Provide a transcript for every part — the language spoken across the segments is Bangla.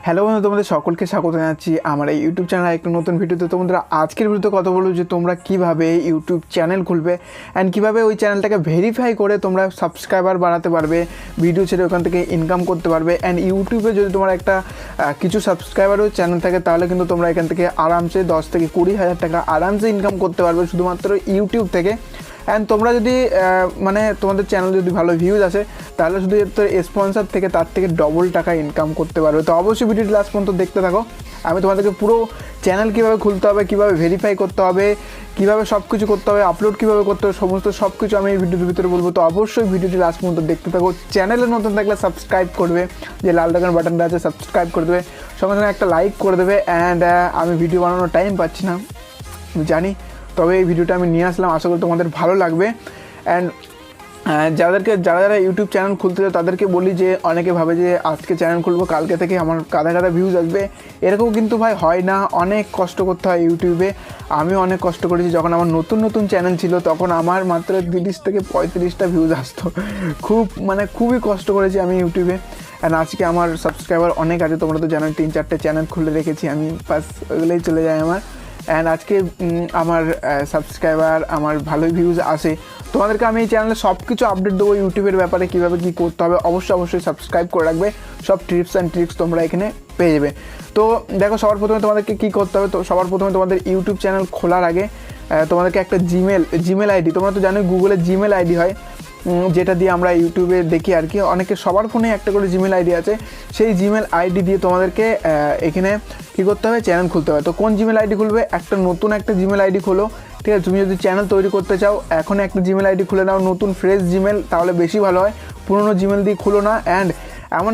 হ্যালো বন্ধু, তোমাদের সকলকে স্বাগত জানাচ্ছি আমার এই ইউটিউব চ্যানেল একটা নতুন ভিডিওতে। তোমাদের আজকের ভিডিওতে কথা বলবো যে তোমরা কীভাবে ইউটিউব চ্যানেল খুলবে অ্যান্ড কীভাবে ওই চ্যানেলটাকে ভেরিফাই করে তোমরা সাবস্ক্রাইবার বাড়াতে পারবে, ভিডিও ছেড়ে ওখান থেকে ইনকাম করতে পারবে। অ্যান্ড ইউটিউবে যদি তোমার একটা কিছু সাবস্ক্রাইবারও চ্যানেল থাকে তাহলে কিন্তু তোমরা এখান থেকে আরামসে 10 থেকে 20,000 টাকা আরামসে ইনকাম করতে পারবে শুধুমাত্র ইউটিউব থেকে। অ্যান্ড তোমরা যদি মানে তোমাদের চ্যানেল যদি ভালো ভিউজ আসে তাহলে শুধু স্পন্সর থেকে তার থেকে ডবল টাকা ইনকাম করতে পারবে। তো অবশ্যই ভিডিওটি লাস্ট পর্যন্ত দেখতে থাকো। আমি তোমাদেরকে পুরো চ্যানেল কীভাবে খুলতে হবে, কীভাবে ভেরিফাই করতে হবে, কীভাবে সব কিছু করতে হবে, আপলোড কীভাবে করতে হবে, সমস্ত সব কিছু আমি এই ভিডিওর ভিতরে বলবো। তো অবশ্যই ভিডিওটি লাস্ট পর্যন্ত দেখতে থাকো। চ্যানেলে নতুন থাকলে সাবস্ক্রাইব করবে, যে লাল রঙের বাটনটা আছে সাবস্ক্রাইব করে দেবে, সঙ্গে সঙ্গে একটা লাইক করে দেবে। অ্যান্ড আমি ভিডিও বানানোর টাইম পাচ্ছি না আমি জানি, তবে এই ভিডিওটা আমি নিয়ে আসলাম, আশা করি তোমাদের ভালো লাগবে। অ্যান্ড যারা ইউটিউব চ্যানেল খুলতে চায় তাদেরকে বলি যে অনেকে ভাবে যে আজকে চ্যানেল খুলবো কালকে থেকে আমার কাদা ভিউজ আসবে, এরকম কিন্তু ভাই হয় না। অনেক কষ্ট করতে হয় ইউটিউবে। আমিও অনেক কষ্ট করেছি। যখন আমার নতুন চ্যানেল ছিল তখন আমার মাত্র 30 থেকে 35টা ভিউজ আসতো। খুবই কষ্ট করেছি আমি ইউটিউবে। অ্যান্ড আজকে আমার সাবস্ক্রাইবার অনেক আছে, তোমরা তো জানো 3-4টে চ্যানেল খুলে রেখেছি আমি, বাস ওইগুলোই চলে যায় আমার। অ্যান্ড আজকে আমার সাবস্ক্রাইবার আমার ভালোই ভিউজ আসে। তোমাদেরকে আমি এই চ্যানেলে সব কিছু আপডেট দেবো ইউটিউবের ব্যাপারে, কীভাবে কী করতে হবে। অবশ্যই সাবস্ক্রাইব করে রাখবে, সব টিপস অ্যান্ড ট্রিক্স তোমরা এখানে পেয়ে যাবে। তো দেখো, সবার প্রথমে তোমাদেরকে কী করতে হবে। তো সবার প্রথমে তোমাদের ইউটিউব চ্যানেল খোলার আগে তোমাদেরকে একটা জিমেল আইডি, তোমরা তো জানোই গুগলে জিমেল আইডি হয়, যেটা দিয়ে আমরা ইউটিউবে দেখি আর কি। সবার ফোনে একটা করে জিমেল আইডি আছে। সেই জিমেল আইডি দিয়ে তোমাদেরকে এখানে কী করতে হবে, চ্যানেল খুলতে হবে। তো কোন জিমেল আইডি খুলবে, নতুন একটা জিমেল আইডি খোলো, ঠিক আছে। তুমি যদি চ্যানেল তৈরি করতে চাও এখন একটা জিমেল আইডি খুলে নাও, নতুন ফ্রেশ জিমেল, তাহলে বেশি ভালো হয়। পুরোনো জিমেল দিয়ে খুলো না। অ্যান্ড এমন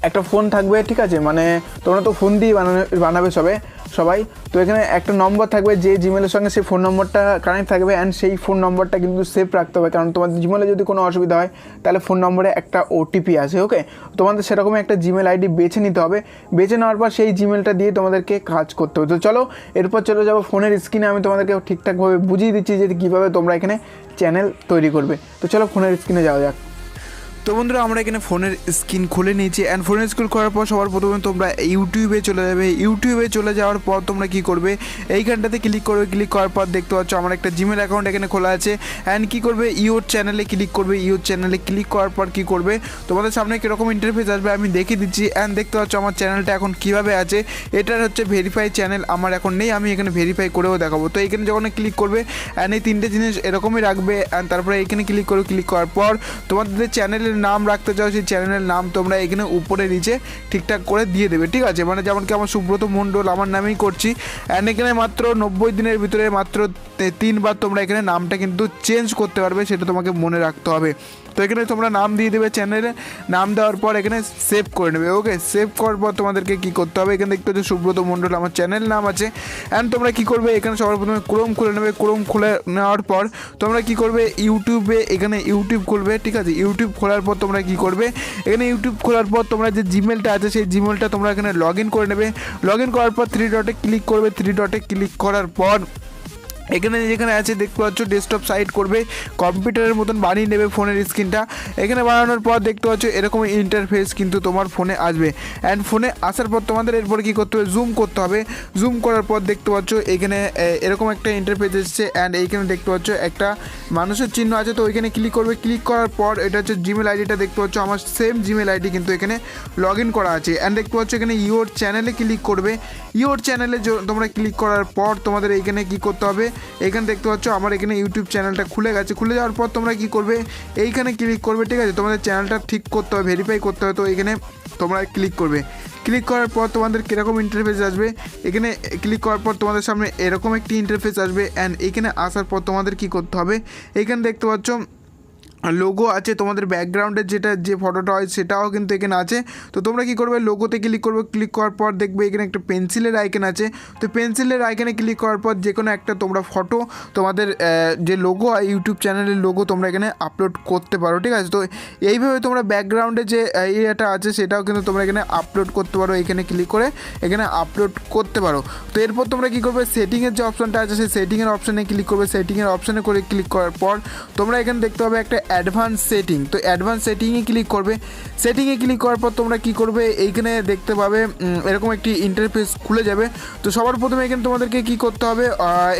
একটা ফোন থাকবে, ঠিক আছে, মানে তোমরা তো ফোন দিয়ে বানাবে সবাই। তো এখানে একটা নম্বর থাকবে, যে জিমেলের সঙ্গে সেই ফোন নম্বরটা কানেক্ট থাকবে। অ্যান্ড সেই ফোন নম্বরটা কিন্তু সেভ রাখতে হবে, কারণ তোমাদের জিমেলে যদি কোনো অসুবিধা হয় তাহলে ফোন নম্বরে একটা ওটিপি আসে। ওকে, তোমাদের সেরকমই একটা জিমেল আইডি বেছে নিতে হবে। বেছে নেওয়ার পর সেই জিমেলটা দিয়ে তোমাদেরকে কাজ করতে হবে। তো চলো এরপর চলে যাবো ফোনের স্ক্রিনে। আমি তোমাদেরকে ঠিকঠাকভাবে বুঝিয়ে দিচ্ছি যে কীভাবে তোমরা এখানে চ্যানেল তৈরি করবে। তো চলো ফোনের স্ক্রিনে যাওয়া যাক। তো বন্ধুরা, আমরা এখানে ফোনের স্ক্রিন খুলে নিয়েছি। অ্যান্ড ফোনের স্ক্রিন করার পর সবার প্রথমে তোমরা ইউটিউবে চলে যাবে। ইউটিউবে চলে যাওয়ার পর তোমরা কী করবে, এইখানটাতে ক্লিক করবে। ক্লিক করার পর দেখতে পাচ্ছ আমার একটা জিমেল অ্যাকাউন্ট এখানে খোলা আছে। অ্যান্ড কী করবে, ইওর চ্যানেলে ক্লিক করবে। ইওর চ্যানেলে ক্লিক করার পর কী করবে, তোমাদের সামনে কীরকম ইন্টারফেস আসবে আমি দেখিয়ে দিচ্ছি। অ্যান্ড দেখতে পাচ্ছ আমার চ্যানেলটা এখন কীভাবে আছে। এটার হচ্ছে ভেরিফাই চ্যানেল আমার এখন নেই, আমি এখানে ভেরিফাই করেও দেখাবো। তো এখানে যখন ক্লিক করবে অ্যান্ড এই 3টে জিনিস এরকমই রাখবে। অ্যান্ড তারপরে এখানে ক্লিক করবে। ক্লিক করার পর তোমাদের চ্যানেলের নাম রাখতে চাও সেই চ্যানেলের নাম তোমরা এখানে উপরে নিচে ঠিকঠাক করে দিয়ে দেবে, ঠিক আছে। মানে যেমন কি আমার সুব্রত মণ্ডল আমার নামেই করছি। অ্যান্ড এখানে মাত্র 90 দিনের ভিতরে মাত্র 3বার তোমরা এখানে নামটা কিন্তু চেঞ্জ করতে পারবে, সেটা তোমাকে মনে রাখতে হবে। তো এখানে তোমরা নাম দিয়ে দেবে, চ্যানেলে নাম দেওয়ার পর এখানে সেভ করে নেবে। ওকে, সেভ করার পর তোমাদেরকে কী করতে হবে, এখানে দেখতে হচ্ছে সুব্রত মণ্ডল আমার চ্যানেল নাম আছে। অ্যান্ড তোমরা কী করবে, এখানে সবার প্রথমে ক্রোম খুলে নেবে। ক্রোম খুলে নেওয়ার পর তোমরা কী করবে, ইউটিউবে এখানে ইউটিউব খুলবে, ঠিক আছে। ইউটিউব খোলার পর তোমরা কী করবে, এখানে ইউটিউব খোলার পর তোমরা যে জিমেলটা আছে সেই জিমেলটা তোমরা এখানে লগ ইন করে নেবে। লগ ইন করার পর 3 ডটে ক্লিক করবে। 3 ডটে ক্লিক করার পর এখানে যেখানে আছে দেখতে পাচ্ছ ডেস্কটপ সাইট করবে, কম্পিউটারের মতন বানিয়ে নেবে ফোনের স্ক্রিনটা। এখানে বানানোর পর দেখতে পাচ্ছ এরকম ইন্টারফেস কিন্তু তোমার ফোনে আসবে। অ্যান্ড ফোনে আসার পর তোমাদের এরপরে কী করতে হবে, জুম করতে হবে। জুম করার পর দেখতে পাচ্ছ এখানে এরকম একটা ইন্টারফেস এসছে। অ্যান্ড এইখানে দেখতে পাচ্ছ একটা মানুষের চিহ্ন আছে, তো ওইখানে ক্লিক করবে। ক্লিক করার পর এটা হচ্ছে জিমেল আইডিটা দেখতে পাচ্ছ, আমার সেম জিমেল আইডি কিন্তু এখানে লগ ইন করা আছে। অ্যান্ড দেখতে পাচ্ছ এখানে ইওর চ্যানেলে ক্লিক করবে। ইওর চ্যানেলে তোমরা ক্লিক করার পর তোমাদের এইখানে কী করতে হবে, এখানে দেখতে পাচ্ছ আমার এখানে ইউটিউব চ্যানেলটা খুলে গেছে। খুলে যাওয়ার পর তোমরা কী করবে, এইখানে ক্লিক করবে, ঠিক আছে। তোমাদের চ্যানেলটা ঠিক করতে হবে, ভেরিফাই করতে হবে। তো এখানে তোমরা ক্লিক করবে। ক্লিক করার পর তোমাদের কীরকম ইন্টারফেস আসবে, এখানে ক্লিক করার পর তোমাদের সামনে এরকম একটি ইন্টারফেস আসবে। অ্যান্ড এখানে আসার পর তোমাদের কী করতে হবে, এখানে দেখতে পাচ্ছ লোগো আছে, তোমাদের ব্যাকগ্রাউন্ডের যে ফটোটা হয় সেটাও কিন্তু এখানে আছে। তো তোমরা কী করবে, লোগোতে ক্লিক করবে। ক্লিক করার পর দেখবে এখানে একটা পেন্সিলের আইকন আছে। তো পেন্সিলের আইকনে ক্লিক করার পর যে কোনো একটা তোমরা ফটো তোমাদের যে লোগো হয় ইউটিউব চ্যানেলের লোগো তোমরা এখানে আপলোড করতে পারো, ঠিক আছে। তো এইভাবে তোমরা ব্যাকগ্রাউন্ডে যে ইয়েটা আছে সেটাও কিন্তু তোমরা এখানে আপলোড করতে পারো। এখানে ক্লিক করে এখানে আপলোড করতে পারো। তো এরপর তোমরা কী করবে, সেটিংয়ের যে অপশানটা আছে সেই সেটিংয়ের অপশানে ক্লিক করবে। সেটিংয়ের অপশানে করে ক্লিক করার পর তোমরা এখানে দেখতে পাবে একটা অ্যাডভান্স সেটিং। তো অ্যাডভান্স সেটিংয়ে ক্লিক করবে। সেটিংয়ে ক্লিক করার পর তোমরা কী করবে, এইখানে দেখতে পাবে এরকম একটি ইন্টারফেস খুলে যাবে। তো সবার প্রথমে এখানে তোমাদেরকে কী করতে হবে,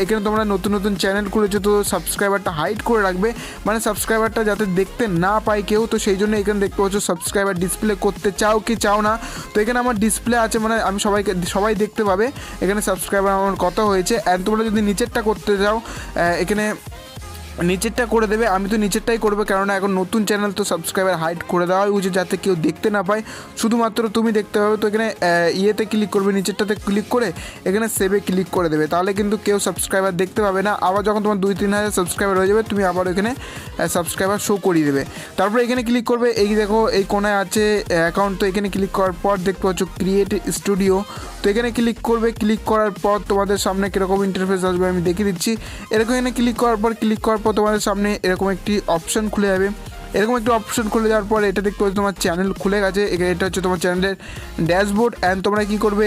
এখানে তোমরা নতুন নতুন চ্যানেল খুলেছো তো সাবস্ক্রাইবারটা হাইড করে রাখবে, মানে সাবস্ক্রাইবারটা যাতে দেখতে না পায় কেউ। তো সেই জন্য এখানে দেখতে পাচ্ছ সাবস্ক্রাইবার ডিসপ্লে করতে চাও কি চাও না। তো এখানে আমার ডিসপ্লে আছে, মানে আমি সবাই দেখতে পাবে এখানে সাবস্ক্রাইবার আমার কত হয়েছে। অ্যান্ড তোমরা যদি নিচেরটা করতে চাও এখানে নিচেরটা করে দেবে। আমি তো নিচেরটাই করবো, কেননা এখন নতুন চ্যানেল তো সাবস্ক্রাইবার হাইড করে দেওয়া উচিত যাতে কেউ দেখতে না পায়, শুধুমাত্র তুমি দেখতে পাবে। তো এখানে ইয়েতে ক্লিক করবে, নিচেরটাতে ক্লিক করে এখানে সেভে ক্লিক করে দেবে, তাহলে কিন্তু কেউ সাবস্ক্রাইবার দেখতে পাবে না। আবার যখন তোমার 2-3 হাজার সাবস্ক্রাইবার হয়ে যাবে তুমি আবার এখানে সাবস্ক্রাইবার শো করিয়ে দেবে। তারপরে এখানে ক্লিক করবে, এই দেখো এই কোনায় আছে অ্যাকাউন্ট। তো এখানে ক্লিক করার পর দেখতে পাচ্ছ ক্রিয়েট স্টুডিও। তো এখানে ক্লিক করবে, ক্লিক করার পর তোমাদের সামনে কীরকম ইন্টারফেস আসবে আমি দেখিয়ে দিচ্ছি। এরকম এখানে ক্লিক করার পর তোমাদের সামনে এরকম একটি অপশান খুলে যাবে। এরকম একটি অপশান খুলে যাওয়ার পর এটা দেখতে পাচ্ছ তোমার চ্যানেল খুলে গেছে। এটা হচ্ছে তোমার চ্যানেলের ড্যাশবোর্ড। অ্যান্ড তোমরা কী করবে,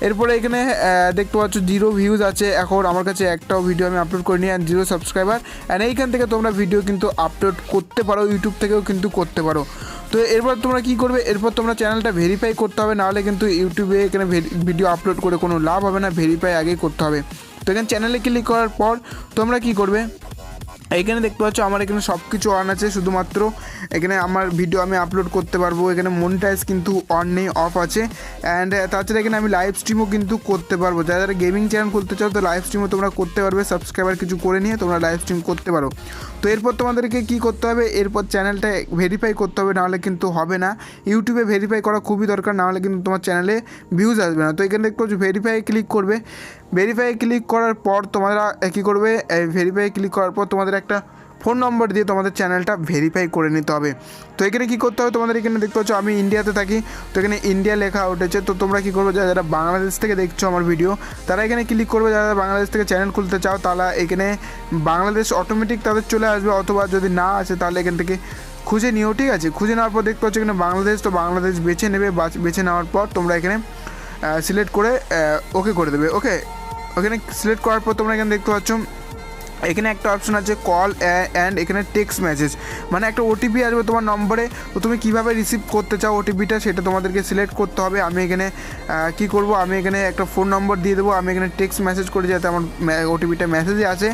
এরপরে এখানে দেখতে পাচ্ছ 0 ভিউজ আছে। এখন আমার কাছে একটাও ভিডিও আমি আপলোড করিনি, অ্যান্ড 0 সাবস্ক্রাইবার। অ্যান্ড এইখান থেকে তোমরা ভিডিও কিন্তু আপলোড করতে পারো, ইউটিউব থেকেও কিন্তু করতে পারো। তো এরপর তোমরা কী করবে, এরপর তোমরা চ্যানেলটা ভেরিফাই করতে হবে, নাহলে কিন্তু ইউটিউবে এখানে ভিডিও আপলোড করে কোনো লাভ হবে না, ভেরিফাই আগেই করতে হবে। তো এখানে চ্যানেলে ক্লিক করার পর তোমরা কী করবে, এখানে দেখতে পাচ্ছ আমার এখানে সব কিছু অন আছে, শুধুমাত্র এখানে আমার ভিডিও আমি আপলোড করতে পারবো। এখানে মনিটাইজ কিন্তু অন নেই, অফ আছে। অ্যান্ড তাছাড়া এখানে আমি লাইভ স্ট্রিমও কিন্তু করতে পারবো। যারা গেমিং চ্যানেল খুলতে চাও তো লাইভ স্ট্রিমও তোমরা করতে পারবে, সাবস্ক্রাইবার কিছু করে নিয়ে তোমরা লাইভ স্ট্রিম করতে পারো। তো এরপর তোমাদেরকে কী করতে হবে, এরপর চ্যানেলটা ভেরিফাই করতে হবে, নাহলে কিন্তু হবে না। ইউটিউবে ভেরিফাই করা খুবই দরকার, নাহলে কিন্তু তোমার চ্যানেলে ভিউজ আসবে না। তো এখানে দেখতে পাচ্ছ ভেরিফাই ক্লিক করবে। ভেরিফাই ক্লিক করার পর তোমরা কী করবে, ভেরিফাই ক্লিক করার পর তোমাদের একটা ফোন নম্বর দিয়ে তোমাদের চ্যানেলটা ভেরিফাই করে নিতে হবে। তো এখানে কী করতে হবে, তোমাদের এখানে দেখতে পাচ্ছ আমি ইন্ডিয়াতে থাকি, তো এখানে ইন্ডিয়া লেখা উঠেছে। তো তোমরা কী করবে, যারা বাংলাদেশ থেকে দেখছো আমার ভিডিও তারা এখানে ক্লিক করবে। যারা বাংলাদেশ থেকে চ্যানেল খুলতে চাও তারা এখানে বাংলাদেশ অটোমেটিক তাদের চলে আসবে, অথবা যদি না আসে তাহলে এখান থেকে খুঁজে নিও, ঠিক আছে। খুঁজে নেওয়ার পর দেখতে পাচ্ছ এখানে বাংলাদেশ, তো বাংলাদেশ বেছে নেবে। বেছে নেওয়ার পর তোমরা এখানে সিলেক্ট করে ওকে করে দেবে। ওখানে সিলেক্ট করার পর তোমরা এখানে দেখতে পাচ্ছ এখানে একটা অপশন আছে কল অ্যান্ড এখানে টেক্সট মেসেজ, মানে একটা ওটিপি আসবে তোমার নম্বরে। তো তুমি কীভাবে রিসিভ করতে চাও ওটিপিটা সেটা তোমাদেরকে সিলেক্ট করতে হবে। আমি এখানে কী করব, আমি এখানে একটা ফোন নম্বর দিয়ে দেবো। আমি এখানে টেক্সট মেসেজ করে যাতে আমার ওটিপিটা মেসেজে আসে।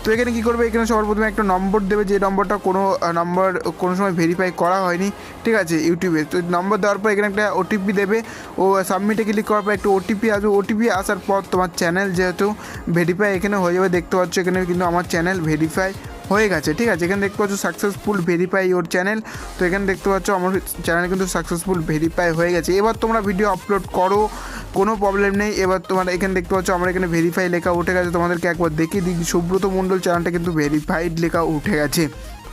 তো এখানে কী করবে, এখানে সবার প্রথমে একটা নম্বর দেবে, যে নম্বরটা কোনো সময় ভেরিফাই করা হয়নি, ঠিক আছে, ইউটিউবে। তো নম্বর দেওয়ার পর এখানে একটা ওটিপি দেবে, ও সাবমিটে ক্লিক করার পর একটা ওটিপি আসবে। ওটিপি আসার পর তোমার চ্যানেল যেহেতু ভেরিফাই এখানে হয়ে যাবে, দেখতে পাচ্ছ এখানে কিন্তু আমার চ্যানেল ভেরিফাই হয়ে গেছে, ঠিক আছে। এখানে দেখতে পাচ্ছ সাকসেসফুল ভেরিফাই ইওর চ্যানেল। তো এখানে দেখতে পাচ্ছ আমার চ্যানেল কিন্তু সাকসেসফুল ভেরিফাই হয়ে গেছে। এবার তোমরা ভিডিও আপলোড করো, কোনো প্রবলেম নেই। এবার তোমরা এখানে দেখতে পাচ্ছ আমার এখানে ভেরিফাই লেখা উঠে গেছে। তোমাদেরকে একবার দেখিয়ে দিই, সুব্রত মণ্ডল চ্যানেলটা কিন্তু ভেরিফাইড লেখা উঠে গেছে।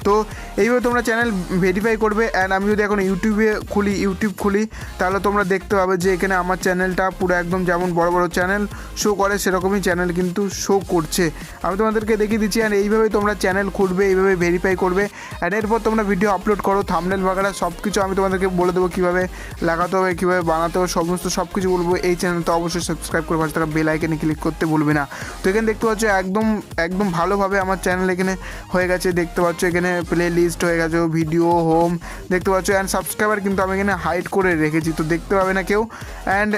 তো এইভাবে তোমরা চ্যানেল ভেরিফাই করবে। অ্যান্ড আমি যদি এখন ইউটিউব খুলি তাহলে তোমরা দেখতে পাবে যে এখানে আমার চ্যানেলটা পুরো একদম যেমন বড় বড় চ্যানেল শো করে সেরকমই চ্যানেল কিন্তু শো করছে। আমি তোমাদেরকে দেখিয়ে দিচ্ছি। অ্যান্ড এইভাবেই তোমরা চ্যানেল খুলবে, এইভাবে ভেরিফাই করবে। অ্যান্ড এরপর তোমরা ভিডিও আপলোড করো, থাম্বনেল বাগেরা সব কিছু আমি তোমাদেরকে বলে দেবো, কীভাবে লাগাতে হবে, কীভাবে বানাতে হবে, সব কিছু বলবো। এই চ্যানেলটা অবশ্যই সাবস্ক্রাইব করে পাশে থাকা বেল আইকনে ক্লিক করতে ভুলবে না। তো এখানে দেখতে পাচ্ছ একদম ভালোভাবে আমার চ্যানেল এখানে হয়ে গেছে, দেখতে পাচ্ছ এখানে প্লে লিস্ট হয়ে গেছে, ভিডিও হোম দেখতে পাচ্ছ। অ্যান্ড সাবস্ক্রাইবার কিন্তু আমি এখানে হাইড করে রেখেছি, তো দেখতে পাবে না কেউ। অ্যান্ড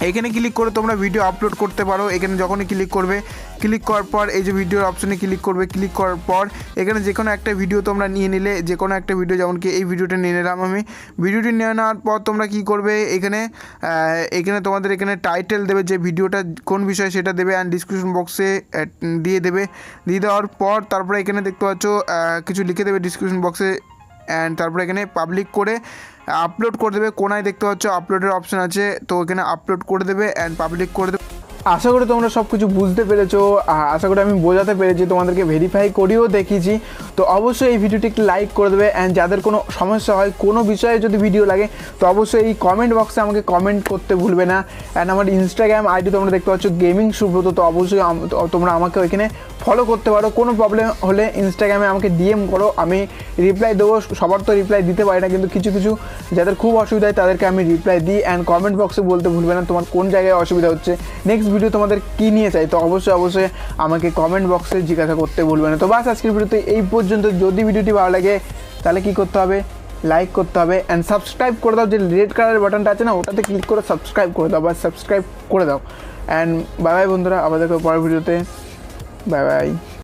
এখানে ক্লিক করে তোমরা ভিডিও আপলোড করতে পারো। এখানে যখনই ক্লিক করবে, ক্লিক করার পর এই যে ভিডিওর অপশনে ক্লিক করবে। ক্লিক করার পর এখানে যে কোনো একটা ভিডিও তোমরা নিয়ে নিলে, যে কোনো একটা ভিডিও, যেমন কি এই ভিডিওটা নিয়ে নিলাম আমি। ভিডিওটি নিয়ে নেওয়ার পর তোমরা কী করবে, এখানে তোমাদের এখানে টাইটেল দেবে, যে ভিডিওটা কোন বিষয় সেটা দেবে। অ্যান্ড ডিসক্রিপশন বক্সে দিয়ে দেওয়ার পর তারপরে এখানে দেখতে পাচ্ছ কিছু লিখে দেবে ডিসক্রিপশন বক্সে। অ্যান্ড তারপরে এখানে পাবলিক করে আপলোড করে দেবে। কোনায় দেখতে পাচ্ছ আপলোডের অপশান আছে, তো এখানে আপলোড করে দেবে অ্যান্ড পাবলিক করে দেবে। আশা করি তোমরা সব কিছু বুঝতে পেরেছো, আশা করি আমি বোঝাতে পেরেছি, তোমাদেরকে ভেরিফাই করেও দেখিয়েছি। তো অবশ্যই এই ভিডিওটি একটু লাইক করে দেবে। অ্যান্ড যাদের কোনো সমস্যা হয়, কোনো বিষয়ে যদি ভিডিও লাগে, তো অবশ্যই এই কমেন্ট বক্সে আমাকে কমেন্ট করতে ভুলবে না। অ্যান্ড আমার ইনস্টাগ্রাম আইডি তোমরা দেখতে পাচ্ছ গেমিং সুব্রত, তো অবশ্যই তোমরা আমাকে ওইখানে ফলো করতে পারো। কোনো প্রবলেম হলে ইনস্টাগ্রামে আমাকে ডিএম করো, আমি রিপ্লাই দেবো। সবার তো রিপ্লাই দিতে পারি না, কিন্তু কিছু কিছু যাদের খুব অসুবিধা হয় তাদেরকে আমি রিপ্লাই দিই। অ্যান্ড কমেন্ট বক্সে বলতে ভুলবে না তোমার কোন জায়গায় অসুবিধা হচ্ছে, নেক্সট ভিডিও তোমাদের কী নিয়ে চাই, তো অবশ্যই আমাকে কমেন্ট বক্সে জিজ্ঞাসা করতে ভুলবে না। তো বাস আজকের ভিডিওতে এই পর্যন্ত। যদি ভিডিওটি ভালো লাগে তাহলে কী করতে হবে, লাইক করতে হবে অ্যান্ড সাবস্ক্রাইব করে দাও। যে রেড কালারের বাটনটা আছে না, ওটাতে ক্লিক করে সাবস্ক্রাইব করে দাও, বা সাবস্ক্রাইব করে দাও। অ্যান্ড বাই বাই বন্ধুরা, আবার দেখো পরের ভিডিওতে। Bye bye.